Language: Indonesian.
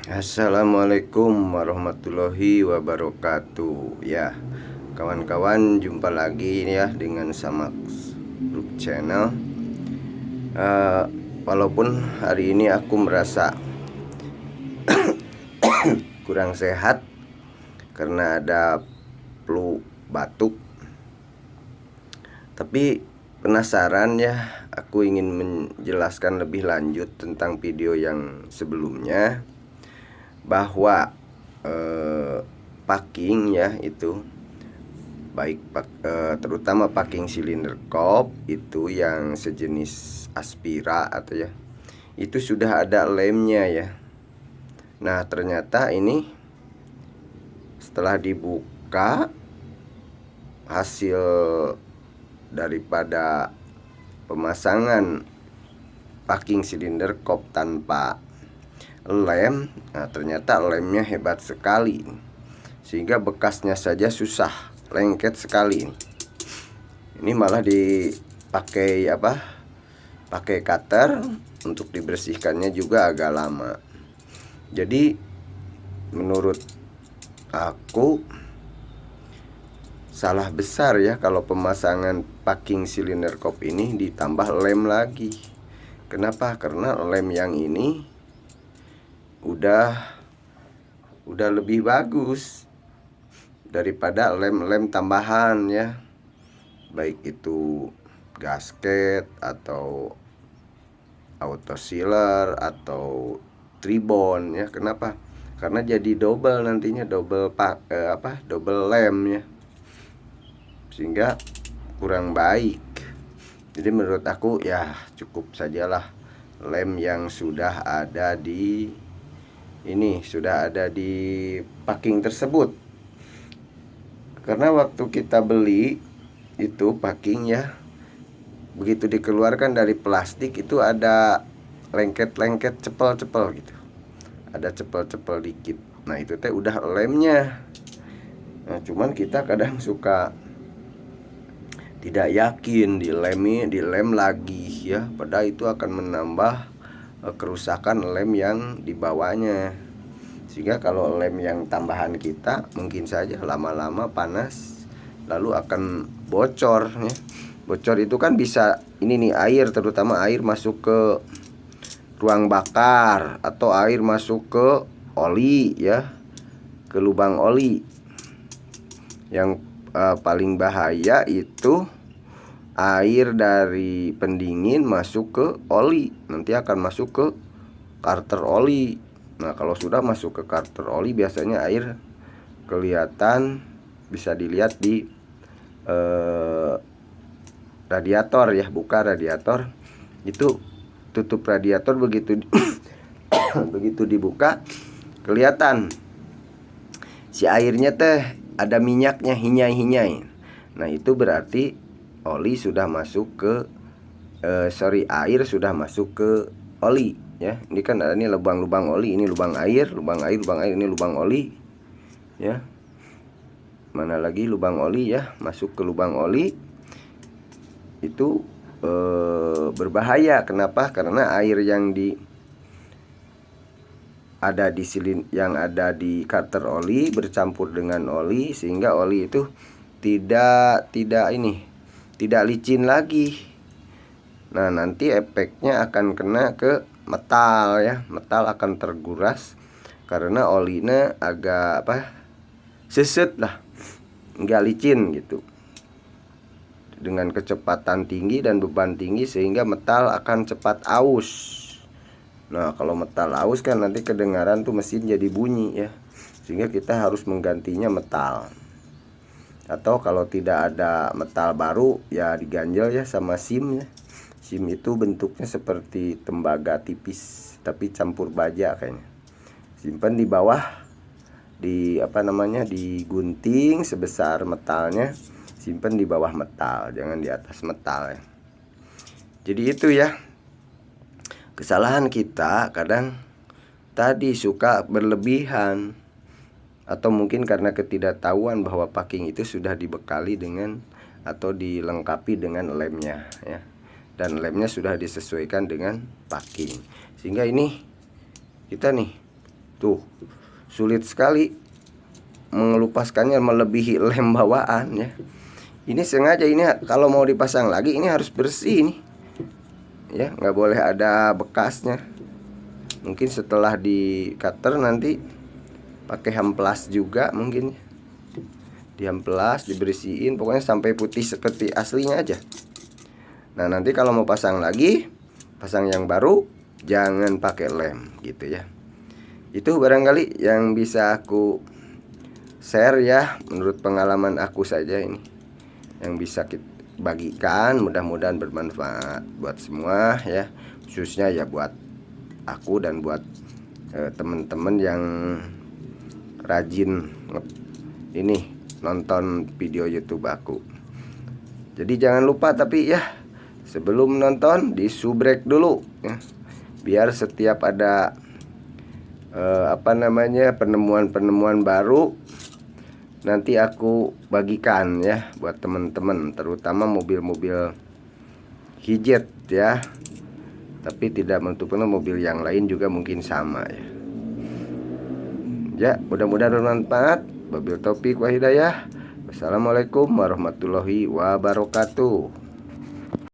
Assalamualaikum warahmatullahi wabarakatuh. Ya, kawan-kawan, jumpa lagi ya dengan Samax Group Channel. Walaupun hari ini aku merasa kurang sehat karena ada flu batuk, tapi penasaran ya, aku ingin menjelaskan lebih lanjut tentang video yang sebelumnya, bahwa packing ya itu baik terutama packing silinder kop itu yang sejenis Aspira atau ya, itu sudah ada lemnya ya. Nah, ternyata ini setelah dibuka, hasil daripada pemasangan packing silinder kop tanpa lem, nah ternyata lemnya hebat sekali, sehingga bekasnya saja susah, lengket sekali. Ini malah dipakai pakai cutter, untuk dibersihkannya juga agak lama. Jadi menurut aku salah besar ya kalau pemasangan packing silinder kop ini ditambah lem lagi. Kenapa? Karena lem yang ini udah lebih bagus daripada lem-lem tambahan ya, baik itu gasket atau auto sealer atau tribon ya. Kenapa? Karena jadi double nantinya, double lem ya, sehingga kurang baik. Jadi menurut aku ya cukup sajalah lem yang sudah ada di packing tersebut. Karena waktu kita beli itu packing ya, begitu dikeluarkan dari plastik itu ada lengket-lengket, cepel-cepel gitu, ada cepel-cepel dikit. Nah, itu teh udah lemnya. Nah, cuman kita kadang suka tidak yakin di lem lagi ya, padahal itu akan menambah kerusakan lem yang dibawanya. Sehingga kalau lem yang tambahan kita mungkin saja lama-lama panas lalu akan bocor ya. Bocor itu kan bisa ini nih, air, terutama air masuk ke ruang bakar atau air masuk ke oli ya, ke lubang oli. Yang paling bahaya itu air dari pendingin masuk ke oli, nanti akan masuk ke karter oli. Nah, kalau sudah masuk ke karter oli biasanya air kelihatan, bisa dilihat di radiator ya. Buka radiator, itu tutup radiator, begitu begitu dibuka kelihatan si airnya teh ada minyaknya, hinyai-hinyai. Nah, itu berarti oli sudah masuk ke air sudah masuk ke oli ya. Ini kan ada nih lubang-lubang oli, ini lubang air, ini lubang oli ya. Mana lagi lubang oli ya, masuk ke lubang oli itu berbahaya. Kenapa? Karena air yang ada di karter oli bercampur dengan oli, sehingga oli itu tidak licin lagi. Nah, nanti efeknya akan kena ke metal ya. Metal akan terguras karena olinya agak seset lah, nggak licin gitu, dengan kecepatan tinggi dan beban tinggi, sehingga metal akan cepat aus. Nah, kalau metal aus kan nanti kedengaran tuh mesin jadi bunyi ya, sehingga kita harus menggantinya metal. Atau kalau tidak ada metal baru ya diganjel ya sama SIM ya. SIM itu bentuknya seperti tembaga tipis tapi campur baja kayaknya. Simpan di bawah, digunting sebesar metalnya, simpan di bawah metal, jangan di atas metal ya. Jadi itu ya, kesalahan kita kadang tadi suka berlebihan, atau mungkin karena ketidaktahuan bahwa packing itu sudah dibekali dengan atau dilengkapi dengan lemnya ya, dan lemnya sudah disesuaikan dengan packing, sehingga ini kita nih Tuh, sulit sekali mengelupaskannya, melebihi lem bawaan ya. Ini sengaja, ini kalau mau dipasang lagi ini harus bersih nih ya, nggak boleh ada bekasnya. Mungkin setelah di cutter nanti pakai amplas juga, mungkin di amplas dibersihin pokoknya sampai putih seperti aslinya aja. Nah nanti kalau mau pasang lagi, pasang yang baru, jangan pakai lem gitu ya. Itu barangkali yang bisa aku share ya, menurut pengalaman aku saja ini yang bisa kita bagikan. Mudah-mudahan bermanfaat buat semua ya, khususnya ya buat aku dan buat teman-teman yang rajin ini nonton video YouTube aku. Jadi jangan lupa tapi ya, sebelum nonton di subrek dulu ya, biar setiap ada penemuan-penemuan baru nanti aku bagikan ya buat teman-teman, terutama mobil-mobil hijet ya. Tapi tidak menutup mobil yang lain juga mungkin sama ya. Ya, mudah-mudahan bermanfaat. Wabillahi taufik wa hidayah. Wassalamualaikum warahmatullahi wabarakatuh.